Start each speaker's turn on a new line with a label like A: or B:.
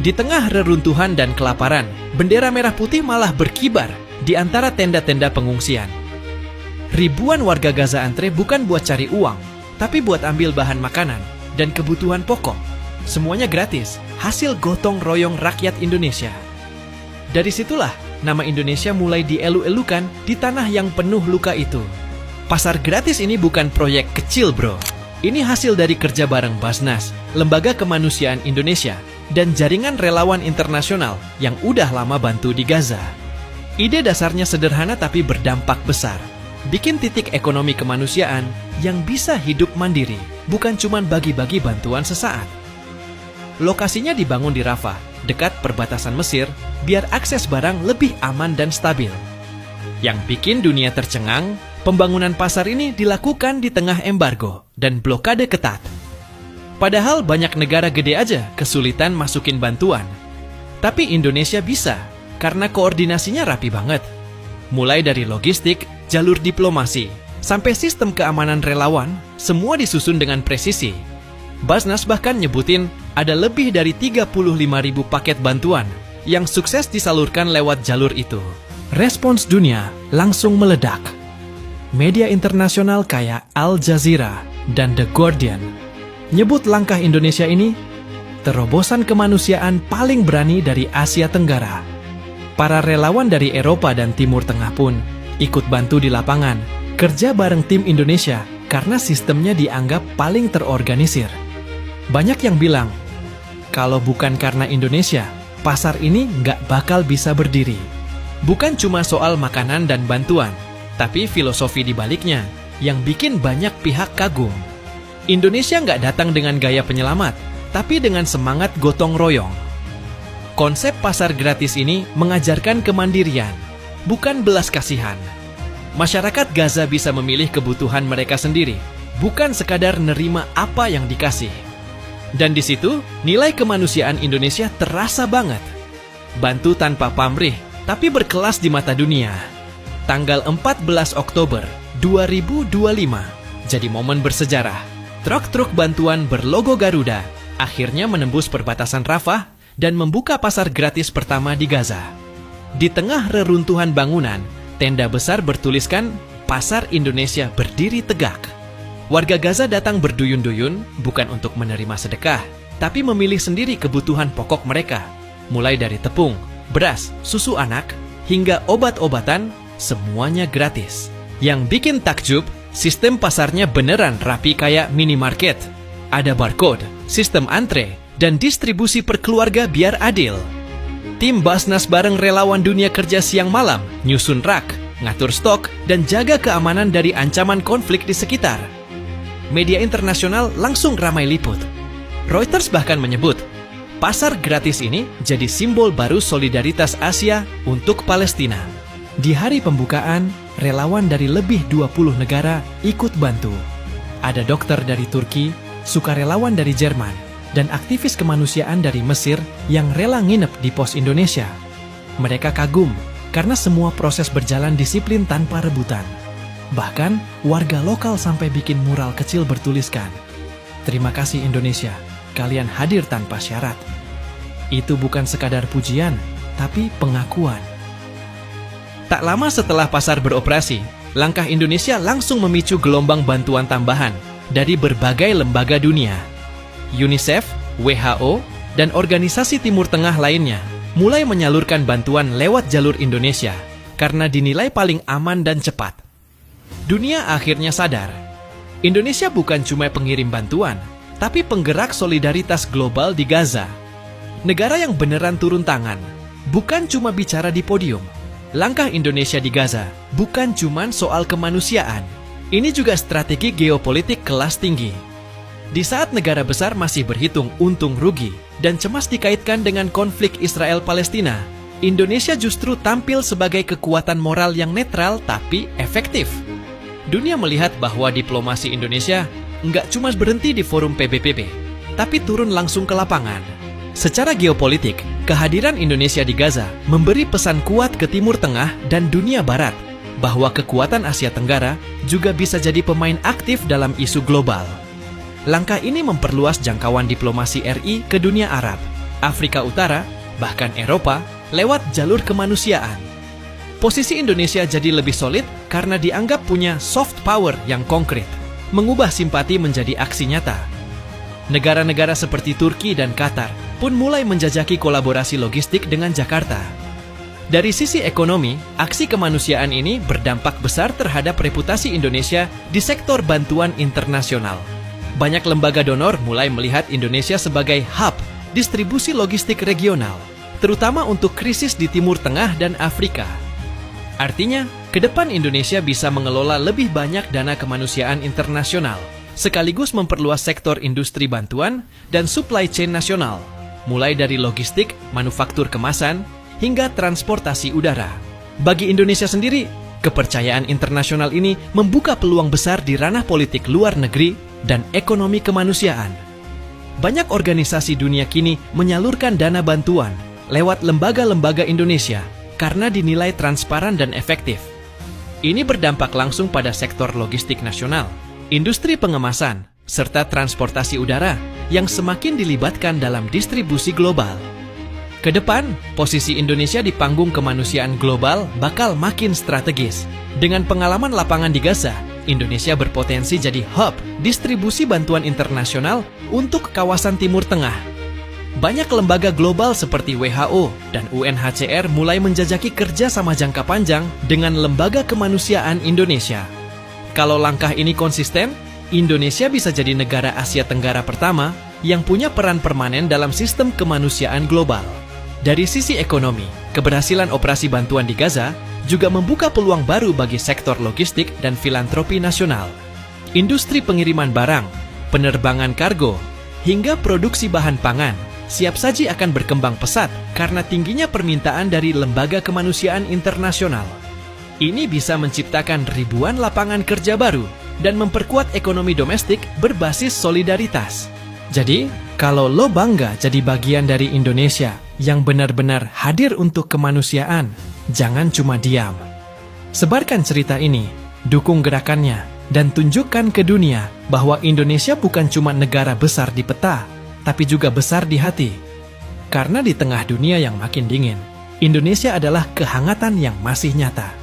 A: Di tengah reruntuhan dan kelaparan, bendera merah putih malah berkibar di antara tenda-tenda pengungsian. Ribuan warga Gaza antre bukan buat cari uang, tapi buat ambil bahan makanan dan kebutuhan pokok. Semuanya gratis, hasil gotong royong rakyat Indonesia. Dari situlah nama Indonesia mulai dielu-elukan di tanah yang penuh luka itu. Pasar gratis ini bukan proyek kecil, bro. Ini hasil dari kerja bareng Basnas, Lembaga Kemanusiaan Indonesia, dan jaringan relawan internasional yang udah lama bantu di Gaza. Ide dasarnya sederhana tapi berdampak besar. Bikin titik ekonomi kemanusiaan yang bisa hidup mandiri, bukan cuma bagi-bagi bantuan sesaat. Lokasinya dibangun di Rafah, dekat perbatasan Mesir, biar akses barang lebih aman dan stabil. Yang bikin dunia tercengang, pembangunan pasar ini dilakukan di tengah embargo dan blokade ketat. Padahal banyak negara gede aja kesulitan masukin bantuan. Tapi Indonesia bisa, karena koordinasinya rapi banget. Mulai dari logistik, jalur diplomasi, sampai sistem keamanan relawan, semua disusun dengan presisi. Basnas bahkan nyebutin ada lebih dari 35.000 paket bantuan yang sukses disalurkan lewat jalur itu. Respons dunia langsung meledak. Media internasional kayak Al Jazeera dan The Guardian nyebut langkah Indonesia ini terobosan kemanusiaan paling berani dari Asia Tenggara. Para relawan dari Eropa dan Timur Tengah pun ikut bantu di lapangan, kerja bareng tim Indonesia karena sistemnya dianggap paling terorganisir. Banyak yang bilang, kalau bukan karena Indonesia, pasar ini nggak bakal bisa berdiri. Bukan cuma soal makanan dan bantuan, tapi filosofi di baliknya yang bikin banyak pihak kagum. Indonesia nggak datang dengan gaya penyelamat, tapi dengan semangat gotong royong. Konsep pasar gratis ini mengajarkan kemandirian, bukan belas kasihan. Masyarakat Gaza bisa memilih kebutuhan mereka sendiri, bukan sekadar nerima apa yang dikasih. Dan di situ, nilai kemanusiaan Indonesia terasa banget. Bantu tanpa pamrih, tapi berkelas di mata dunia. Tanggal 14 Oktober 2025 jadi momen bersejarah. Truk-truk bantuan berlogo Garuda akhirnya menembus perbatasan Rafah dan membuka pasar gratis pertama di Gaza. Di tengah reruntuhan bangunan, tenda besar bertuliskan Pasar Indonesia berdiri tegak. Warga Gaza datang berduyun-duyun bukan untuk menerima sedekah, tapi memilih sendiri kebutuhan pokok mereka. Mulai dari tepung, beras, susu anak, hingga obat-obatan, semuanya gratis. Yang bikin takjub, sistem pasarnya beneran rapi kayak minimarket. Ada barcode, sistem antre, dan distribusi per keluarga biar adil. Tim Basnas bareng relawan dunia kerja siang malam, nyusun rak, ngatur stok, dan jaga keamanan dari ancaman konflik di sekitar. Media internasional langsung ramai liput. Reuters bahkan menyebut, pasar gratis ini jadi simbol baru solidaritas Asia untuk Palestina. Di hari pembukaan, relawan dari lebih 20 negara ikut bantu. Ada dokter dari Turki, sukarelawan dari Jerman, dan aktivis kemanusiaan dari Mesir yang rela nginep di pos Indonesia. Mereka kagum karena semua proses berjalan disiplin tanpa rebutan. Bahkan, warga lokal sampai bikin mural kecil bertuliskan, "Terima kasih Indonesia, kalian hadir tanpa syarat." Itu bukan sekadar pujian, tapi pengakuan. Tak lama setelah pasar beroperasi, langkah Indonesia langsung memicu gelombang bantuan tambahan dari berbagai lembaga dunia. UNICEF, WHO, dan organisasi Timur Tengah lainnya mulai menyalurkan bantuan lewat jalur Indonesia karena dinilai paling aman dan cepat. Dunia akhirnya sadar, Indonesia bukan cuma pengirim bantuan, tapi penggerak solidaritas global di Gaza. Negara yang beneran turun tangan, bukan cuma bicara di podium. Langkah Indonesia di Gaza bukan cuma soal kemanusiaan, ini juga strategi geopolitik kelas tinggi. Di saat negara besar masih berhitung untung rugi dan cemas dikaitkan dengan konflik Israel-Palestina, Indonesia justru tampil sebagai kekuatan moral yang netral tapi efektif. Dunia melihat bahwa diplomasi Indonesia nggak cuma berhenti di forum PBB, tapi turun langsung ke lapangan. Secara geopolitik, kehadiran Indonesia di Gaza memberi pesan kuat ke Timur Tengah dan dunia Barat bahwa kekuatan Asia Tenggara juga bisa jadi pemain aktif dalam isu global. Langkah ini memperluas jangkauan diplomasi RI ke dunia Arab, Afrika Utara, bahkan Eropa, lewat jalur kemanusiaan. Posisi Indonesia jadi lebih solid karena dianggap punya soft power yang konkret, mengubah simpati menjadi aksi nyata. Negara-negara seperti Turki dan Qatar pun mulai menjajaki kolaborasi logistik dengan Jakarta. Dari sisi ekonomi, aksi kemanusiaan ini berdampak besar terhadap reputasi Indonesia di sektor bantuan internasional. Banyak lembaga donor mulai melihat Indonesia sebagai hub distribusi logistik regional, terutama untuk krisis di Timur Tengah dan Afrika. Artinya, ke depan Indonesia bisa mengelola lebih banyak dana kemanusiaan internasional, sekaligus memperluas sektor industri bantuan dan supply chain nasional, mulai dari logistik, manufaktur kemasan, hingga transportasi udara. Bagi Indonesia sendiri, kepercayaan internasional ini membuka peluang besar di ranah politik luar negeri dan ekonomi kemanusiaan. Banyak organisasi dunia kini menyalurkan dana bantuan lewat lembaga-lembaga Indonesia karena dinilai transparan dan efektif. Ini berdampak langsung pada sektor logistik nasional, industri pengemasan, serta transportasi udara yang semakin dilibatkan dalam distribusi global. Kedepan, posisi Indonesia di panggung kemanusiaan global bakal makin strategis. Dengan pengalaman lapangan di Gaza, Indonesia berpotensi jadi hub distribusi bantuan internasional untuk kawasan Timur Tengah. Banyak lembaga global seperti WHO dan UNHCR mulai menjajaki kerja sama jangka panjang dengan lembaga kemanusiaan Indonesia. Kalau langkah ini konsisten, Indonesia bisa jadi negara Asia Tenggara pertama yang punya peran permanen dalam sistem kemanusiaan global. Dari sisi ekonomi, keberhasilan operasi bantuan di Gaza juga membuka peluang baru bagi sektor logistik dan filantropi nasional. Industri pengiriman barang, penerbangan kargo, hingga produksi bahan pangan siap saji akan berkembang pesat karena tingginya permintaan dari lembaga kemanusiaan internasional. Ini bisa menciptakan ribuan lapangan kerja baru dan memperkuat ekonomi domestik berbasis solidaritas. Jadi, kalau lo bangga jadi bagian dari Indonesia yang benar-benar hadir untuk kemanusiaan, jangan cuma diam. Sebarkan cerita ini, dukung gerakannya, dan tunjukkan ke dunia bahwa Indonesia bukan cuma negara besar di peta, tapi juga besar di hati. Karena di tengah dunia yang makin dingin, Indonesia adalah kehangatan yang masih nyata.